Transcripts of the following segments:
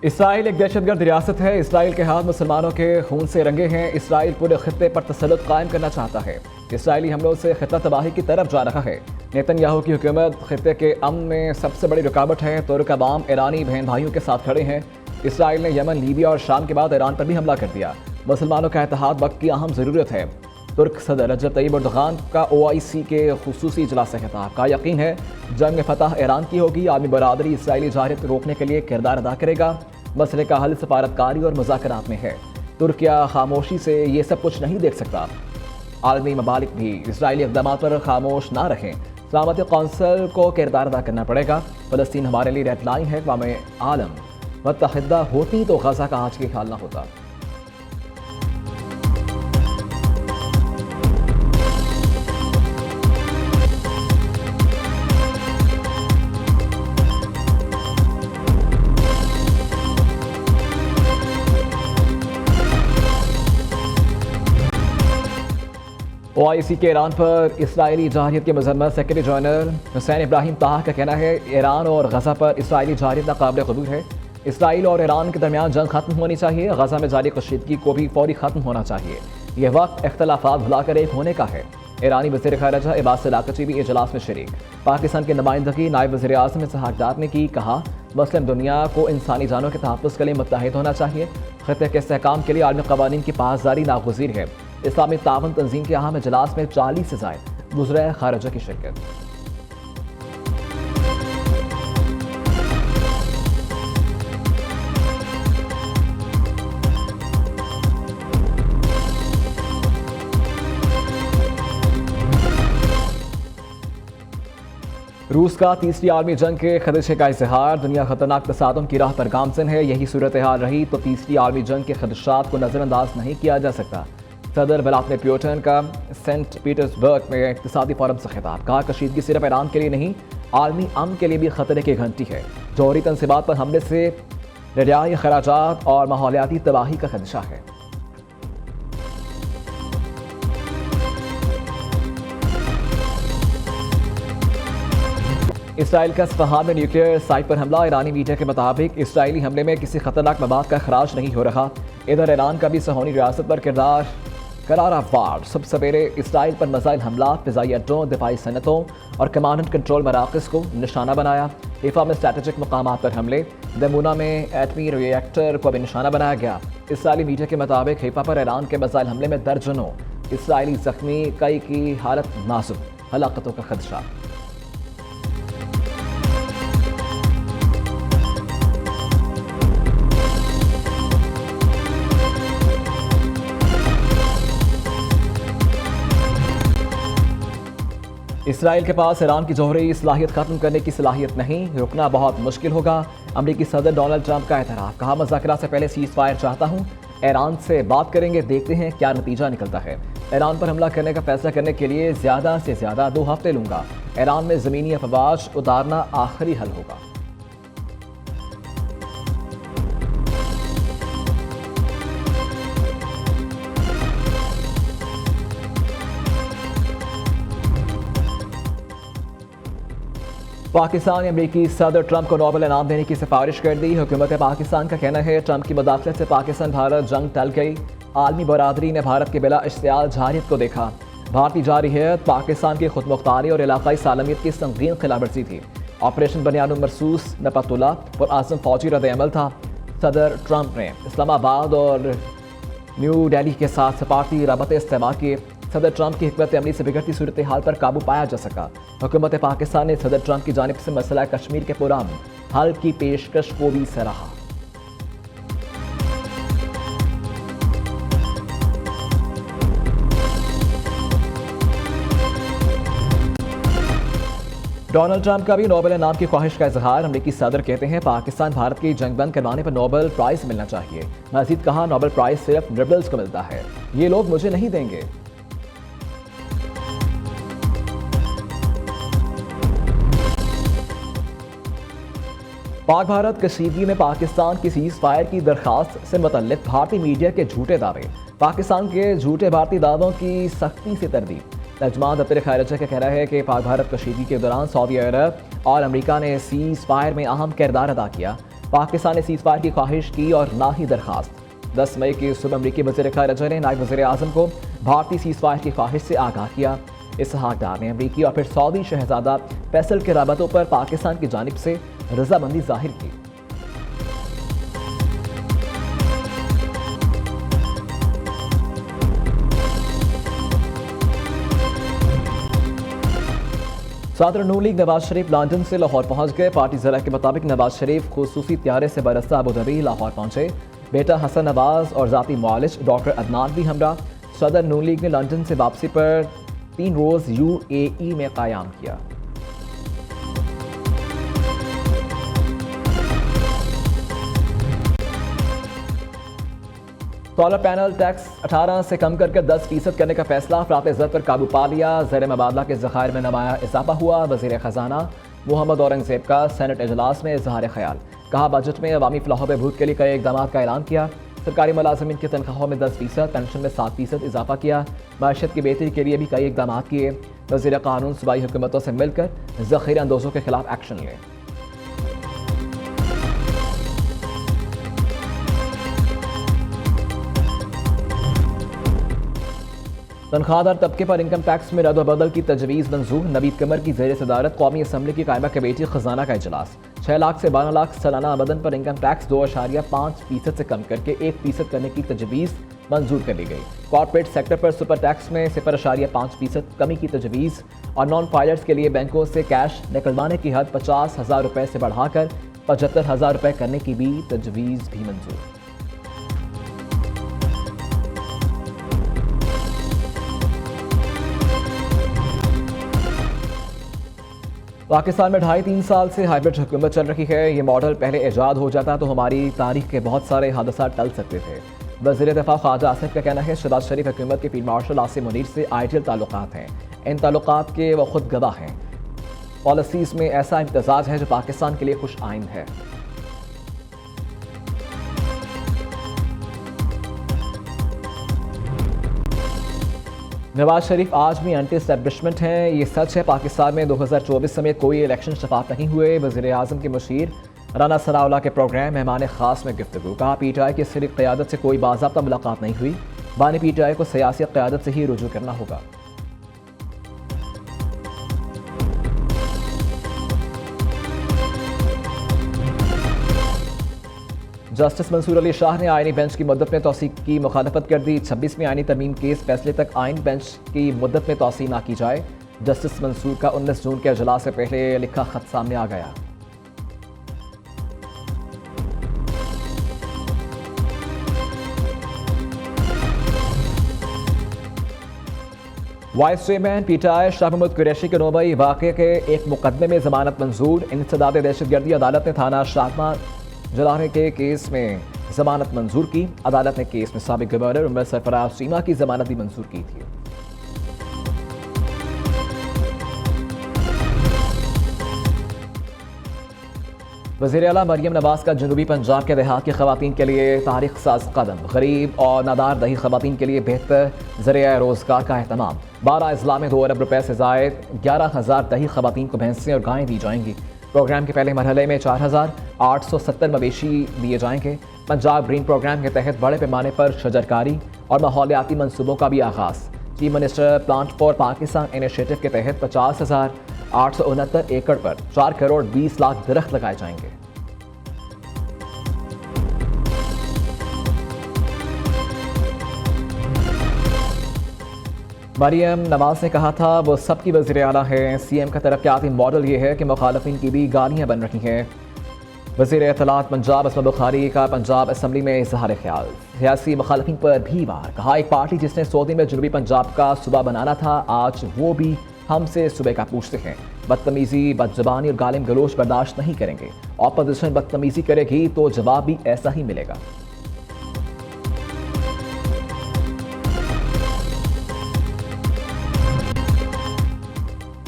Israel एक दहशतगर्द रियासत है। इसराइल के हाथ मुसलमानों के खून से रंगे हैं। इसराइल पूरे खित्ते पर तसल्लुत कायम करना चाहता है। इसराइली हमलों से खित्ता तबाही की तरफ जा रहा है। नेतन्याहू की हुकूमत खित्ते के अमन में सबसे बड़ी रुकावट है। तुर्क अवाम ईरानी बहन भाइयों के साथ खड़े हैं। इसराइल ने यमन, लीबिया और शाम के बाद ईरान पर भी हमला कर दिया। मुसलमानों का इत्तेहाद वक्त की अहम ज़रूरत है। तुर्क सदर रजब तैयब एर्दोगान का OIC के खुसूसी इजलास से खिताब। का यकीन है जंग में फतह ईरान की होगी। आलमी बरादरी इसराइली जाहिरियत को रोकने के लिए किरदार अदा करेगा। मसले का हल सफारतकारी और मुज़ाकरात में है। तुर्किया खामोशी से ये सब कुछ नहीं देख सकता। आलमी ममालिक भी इसराइली इक़दाम पर खामोश ना रहें। सलामती कौंसिल को किरदार अदा करना पड़ेगा। फ़लस्तीन हमारे लिए रेड लाइन है। अक़वाम आलम मुत्तहिदा होती तो गज़ा का आज के हाल ना होता। OIC के ईरान पर इसराइली जाहिरियत के मजम्मत सेक्रेटरी जनरल हुसैन इब्राहिम ताहा का कहना है ईरान और गज़ा पर इसराइली जाहिरियत नाकाबिल कबूल है। इसराइल और ईरान के दरमियान जंग खत्म होनी चाहिए। गज़ा में जारी कशीदगी को भी फौरी खत्म होना चाहिए। यह वक्त इख्तलाफात भुलाकर एक होने का है। ईरानी वज़ीर ख़ारिजा अब्बास अराग़ची भी इजलास में शरीक। पाकिस्तान की नुमाइंदगी नायब वज़ीर आज़म इसहाक़ डार ने की। कहा मुस्लिम दुनिया को इंसानी जानों के तहफ़्फ़ुज़ के लिए मुत्तहिद होना चाहिए। ख़ित्ते के इस्तेहकाम के लिए आलमी क़वानीन की पासदारी नागुज़ीर है। इस्लामी तावन तंजीम के अहम इजलास में 40 से ज़ायद वज़ीर ख़ारिजा की शिरकत। रूस का तीसरी आलमी जंग के खदशे का इजहार। दुनिया खतरनाक तसादुम की राह पर गामज़न है। यही सूरत हाल रही तो तीसरी आलमी जंग के खदशात को नज़रअंदाज नहीं किया जा सकता। सदर व्लादिमीर पुतिन का सेंट पीटर्सबर्ग में इक़्तिसादी फोरम से खिताब। कहा कशीदगी सिर्फ ईरान के लिए नहीं, आलमी अमन के लिए भी खतरे की घंटी है। जौहरी तनसीबात पर हमले से दरियाई खराजात और माहौलियाती तबाही का खदशा है। इसराइल का इस्फहान में न्यूक्लियर साइट पर हमला। ईरानी मीडिया के मुताबिक इसराइली हमले में किसी खतरनाक मवाद का खराज नहीं हो रहा। इधर ईरान का भी सहोनी रियासत पर किरदार करारा वार। सब सवेरे इसराइल पर मिसाइल हमला, फ़िज़ाई अड्डों, दिफाई सनतों और कमांड एंड कंट्रोल मराकज़ को निशाना बनाया। हिफा में स्ट्रैटेजिक मकामात पर हमले। दमूना में एटमी रिएक्टर को भी निशाना बनाया गया। इसराइली मीडिया के मुताबिक हिफा पर ईरान के मिसाइल हमले में दर्जनों इसराइली जख्मी, कई की हालत नाजुक, हलाकतों का खदशा। इसराइल के पास ईरान की जौहरी सलाहियत खत्म करने की सलाहियत नहीं, रुकना बहुत मुश्किल होगा। अमरीकी सदर डोनाल्ड ट्रंप का एतराफ़। कहा मुज़ाकरात से पहले सीज़ फायर चाहता हूँ। ईरान से बात करेंगे, देखते हैं क्या नतीजा निकलता है। ईरान पर हमला करने का फैसला करने के लिए ज़्यादा से ज़्यादा 2 हफ्ते लूँगा। ईरान में ज़मीनी अफवाज उतारना आखिरी हल होगा। पाकिस्तान ने अमरीकी सदर ट्रंप को नोबेल इनाम देने की सिफारिश कर दी। हुकूमत पाकिस्तान का कहना है ट्रंप की मुदाखलत से पाकिस्तान भारत जंग टल गई। आलमी बरादरी ने भारत के बिला इश्तियाल जाहिरियत को देखा। भारतीय जारहियत पाकिस्तान की खुदमुख्तारी और इलाकाई सालमियत की संगीन खिलाफवर्जी थी। ऑपरेशन बनियानुल मरसूस नपतुल्ला और आज़म फौजी रद्द-ए-अमल था। सदर ट्रंप ने इस्लामाबाद और न्यू दिल्ली के साथ सफारती रबते इस्तेमाल किए। सदर ट्रंप की हिकमत अमली से बिगड़ती सूरत हाल पर काबू पाया जा सका। हुकूमत पाकिस्तान ने सदर ट्रंप की जानिब से मसला कश्मीर के पुरअमन हल की पेशकश को भी सराहा। डोनाल्ड ट्रंप का भी नोबेल इनाम की ख्वाहिश का इजहार। अमरीकी सदर कहते हैं पाकिस्तान भारत की जंग बंद करवाने पर नोबेल प्राइज मिलना चाहिए। मजीद कहा नोबेल प्राइज सिर्फ लिबरल्स को मिलता है, ये लोग मुझे नहीं देंगे। पाक भारत कशीदगी में पाकिस्तान की सीज फायर की दरखास्त से मुतल्लिक भारतीय मीडिया के झूठे दावे। पाकिस्तान के झूठे भारतीय दावों की सख्ती से तरदीद। तर्जुमान दफ्तर ख़ारिजा का कहना है कि पाक भारत कशीदगी के दौरान सऊदी अरब और अमेरिका ने सीज फायर में अहम किरदार अदा किया। पाकिस्तान ने सीज़फायर की ख्वाहिश की और ना ही दरखास्त। 10 मई की सुबह अमरीकी वज़ीर ख़ारिजा ने नायब वज़ीर आज़म को भारतीय सीज़फायर की ख्वाहिश से आगाह किया। इसहाक डार ने अमरीकी और फिर सऊदी शहजादा फैसल के राबतों पर पाकिस्तान की जानिब से रजामंदी जाहिर की। सदर नून लीग नवाज शरीफ लंदन से लाहौर पहुंच गए। पार्टी ज़रा के मुताबिक नवाज शरीफ खुसूसी त्यारे से बरस्ता अबूधाबी लाहौर पहुंचे। बेटा हसन नवाज और ज़ाती मुआलिज डॉक्टर अदनान भी हमरा। सदर नून लीग ने लंदन से वापसी पर 3 रोज़ UAE में क़याम किया। सोलर पैनल टैक्स 18 से कम करके 10% करने का फैसला। अफरात इज़्ज़त पर काबू पा लिया। ज़र मुबादला के ज़खायर में नमाया इजाफा हुआ। वज़ीर ख़जाना मोहम्मद औरंगज़ेब का सेनेट इजलास में इजहार ख्याल। कहा बजट में अवामी फलाह बहबूद के लिए कई इक़दाम का ऐलान किया। सरकारी मुलाज़िमीन की तनख्वाहों में 10%, पेंशन में 7% इजाफा किया। मईशत की बेहतरी के लिए भी कई इक़दाम किए। वज़ीर कानून सूबाई हुकूमतों से मिलकर ज़ख़ीरा अंदोज़ों के खिलाफ एक्शन लें। तनख्वाहदार तबके पर इनकम टैक्स में रद्द-ओ-बदल की तजवीज़ मंजूर। नवीद कमर की ज़ेर सदारत कौमी असम्बली की कायमा कमेटी खजाना का इजलास। 6 लाख से 12 लाख सालाना आमदन पर इनकम टैक्स 2.5% से कम करके 1% करने की तजवीज़ मंजूर कर ली गई। कॉर्पोरेट सेक्टर पर सुपर टैक्स में 0.5% कमी की तजवीज़ और नॉन पायलट्स के लिए बैंकों से कैश निकलवाने की हद 50,000 रुपये से बढ़ाकर 75,000 रुपये करने की भी तजवीज़ भी मंजूर। पाकिस्तान में 2.5-3 साल से हाइब्रिड हुकूमत चल रही है। ये मॉडल पहले ईजाद हो जाता तो हमारी तारीख के बहुत सारे हादसा टल सकते थे। वज़ीर दिफा ख्वाजा आसिफ का कहना है शहबाज शरीफ हुकूमत के फील्ड मार्शल आसिम मुनीर से आइडियल ताल्लुकात हैं। इन ताल्लुकात के वो खुद गवाह हैं। पॉलिसीज़ में ऐसा इम्तजाज है जो पाकिस्तान के लिए खुश आइंद है। नवाज शरीफ आज भी एंटी एस्टैब्लिशमेंट हैं। ये सच है पाकिस्तान में 2024 समेत कोई इलेक्शन शफाफ नहीं हुए। वज़ीर आज़म के मुशीर राना सनाउल्लाह के प्रोग्राम मेहमान ख़ास में गुफ्तगू। कहा PTI की सिर्फ क़यादत से कोई बाज़ाब्ता मुलाकात नहीं हुई। बानी PTI को सियासी क़यादत से ही रुजू करना होगा। जस्टिस मंसूर अली शाह ने आईनी बेंच की मुद्दत में तौसीक की मुखालफत कर दी। 26वीं आईनी तरमीम केस फैसले तक आईनी बेंच की मुद्दत में तौसी ना की जाए। जस्टिस मंसूर का 19 जून के अजलास से पहले लिखा खत सामने आ गया। Vice chairman PTI Shah Mahmood Qureshi के नोबई वाक़े के एक मुकदमे में जमानत मंजूर। इंसदाद दहशतगर्दी अदालत ने थाना शाहमा जलाने के केस में जमानत मंजूर की। अदालत ने केस में साबिक गवर्नर उमर सरफराज चीमा की जमानत भी मंजूर की थी। वज़ीर आला मरियम नवाज का जनूबी पंजाब के देहात की खवातीन के लिए तारीख साज कदम। गरीब और नादार दही खवातीन के लिए बेहतर ज़रिया रोज़गार का एहतमाम। 12 अजला में 2 अरब रुपये से ज़ायद 11,000 दही खवातीन को भैंसें और गायें दी जाएंगी। प्रोग्राम के पहले मरहले में 4,870 मवेशी दिए जाएंगे। पंजाब ग्रीन प्रोग्राम के तहत बड़े पैमाने पर शजरकारी और माहौलियाती मनसूबों का भी आगाज़। Chief minister plant for Pakistan initiative के तहत 50,869 एकड़ पर 4 करोड़ 20 लाख दरख्त लगाए जाएंगे। मरियम नवाज ने कहा था वो सबकी वज़ीर आला है। CM का तरक्याती मॉडल ये है कि मुखालफिन की भी गालियाँ बन रही हैं। वज़ीर इत्तलात पंजाब असमत बुखारी का पंजाब असम्बली में इजहार ख्याल। सियासी मुखालफिन पर भी वार। कहा एक पार्टी जिसने 100 दिन में जनूबी पंजाब का सूबा बनाना था आज वो भी हमसे सूबे का पूछते हैं। बदतमीज़ी बदज़बानी और गालिम गलोच बर्दाश्त नहीं करेंगे। ऑपोजिशन बदतमीज़ी करेगी तो जवाब भी ऐसा ही मिलेगा।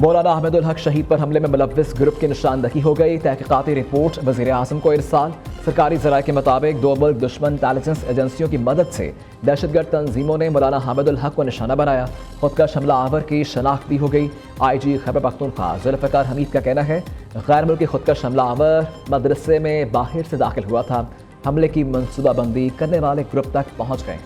मौलाना अहमदुल हक शहीद पर हमले में मुलव्विस ग्रुप की निशानदही हो गई। तहकीकाती रिपोर्ट वज़ीर आज़म को इरसाल। सरकारी ज़राए के मुताबिक 2 मुल्क दुश्मन इंटेलिजेंस एजेंसियों की मदद से दहशतगर्द तंजीमों ने मौलाना अहमदुल हक को निशाना बनाया। खुदकश हमला आवर की शनाख्त भी हो गई। IG खैबर पख्तूनख्वा ज़ुल्फ़िकार हमीद का कहना है गैर मुल्की खुदकश हमलावर मदरसे में बाहर से दाखिल हुआ था। हमले की मनसूबाबंदी करने वाले ग्रुप तक पहुंच गए।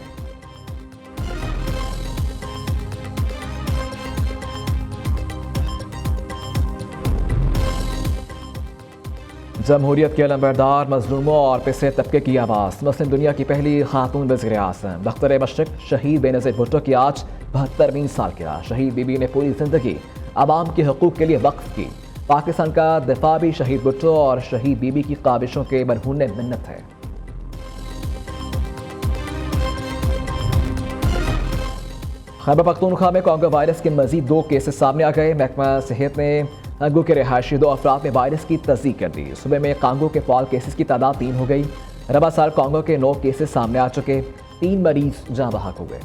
जमहूरियत के लंबरदार मजलूमों और पिछड़े तबके की आवाज़। मुस्लिम दुनिया की पहली खातून वज़ीर आज़म बख्तर मशरिक़ शहीद बेनज़ीर भुट्टो की आज 72वीं सालगिरह। शहीद बीबी ने पूरी ज़िंदगी आवाम के हकूक़ के लिए वक्फ की। पाकिस्तान का दिफा भी शहीद भुट्टो और शहीद बीबी की काविशों के मरहून मिन्नत है। खैबर पख्तूनख्वा में कोंगो वायरस के मजीद 2 केसेस सामने आ गए। महकमा सेहत ने कांगो के रिहायशी 2 अफराद में वायरस की तस्दीक कर दी। सुबह में कांगो के फॉल केसेस की तादाद 3 हो गई। रबा साल कांगो के 9 केसेस सामने आ चुके। 3 मरीज जाँ बहक हो गए।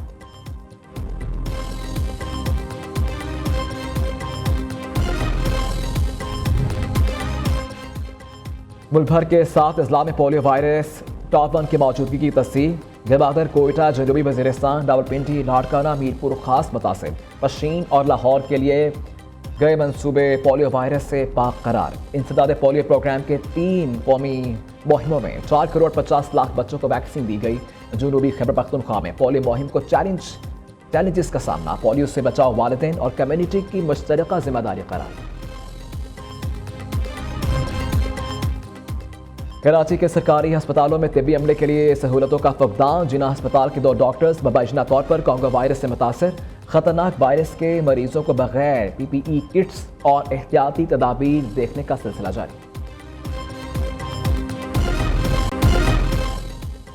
मुल्क भर के 7 अजला में पोलियो वायरस टॉप 1 की मौजूदगी की तस्दीक। गवादर, कोयटा, जनूबी वजीरिस्तान, रावलपिंडी, लाड़काना, मीरपुर खास मुतासिर, पश्चिम और लाहौर के लिए गए मंसूबे पोलियो वायरस से पाक करार। इंसदाद पोलियो प्रोग्राम के 3 कौमी मुहिमों में 4 करोड़ 50 लाख बच्चों को वैक्सीन दी गई। जनूबी खैबर पख्तूनख्वा में पोलियो मुहिम को चैलेंजेस का सामना। पोलियो से बचाव वालिदैन और कम्युनिटी की मुश्तरका जिम्मेदारी करार। कराची के सरकारी अस्पतालों में तिब्बी अमले के लिए सहूलतों का फुकदान। जिना अस्पताल के 2 डॉक्टर्स बबाइजना तौर पर कोंगो वायरस से मुतासर। खतरनाक वायरस के मरीजों को बगैर PPE किट्स और एहतियाती तदाबीर देखने का सिलसिला जारी।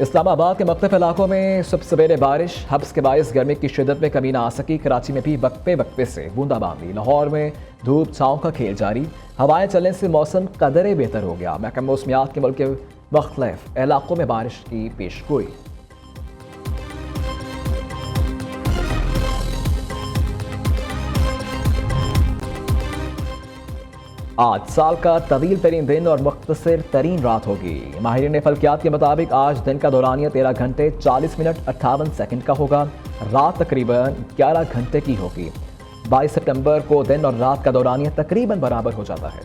इस्लामाबाद के मुख्तलिफ इलाकों में सुबह सवेरे बारिश। हब्स के बायस गर्मी की शिद्दत में कमी ना आ सकी। कराची में भी वक्फे वक्फे से बूंदाबांदी। लाहौर में धूप छाँव का खेल जारी। हवाएं चलने से मौसम कदरे बेहतर हो गया। महकमा मौसमियात के मुल्क के मुख्तलिफ इलाकों में बारिश की पेशगोई। आज साल का तवील तरीन दिन और मुख्तसर तरीन रात होगी। माहिरीन फल्कियात के मुताबिक आज दिन का दौरानिया 13 घंटे 40 मिनट 58 सेकंड का होगा। रात तकरीबन 11 घंटे की होगी। 22 सितंबर को दिन और रात का दौरानिया तकरीबन बराबर हो जाता है।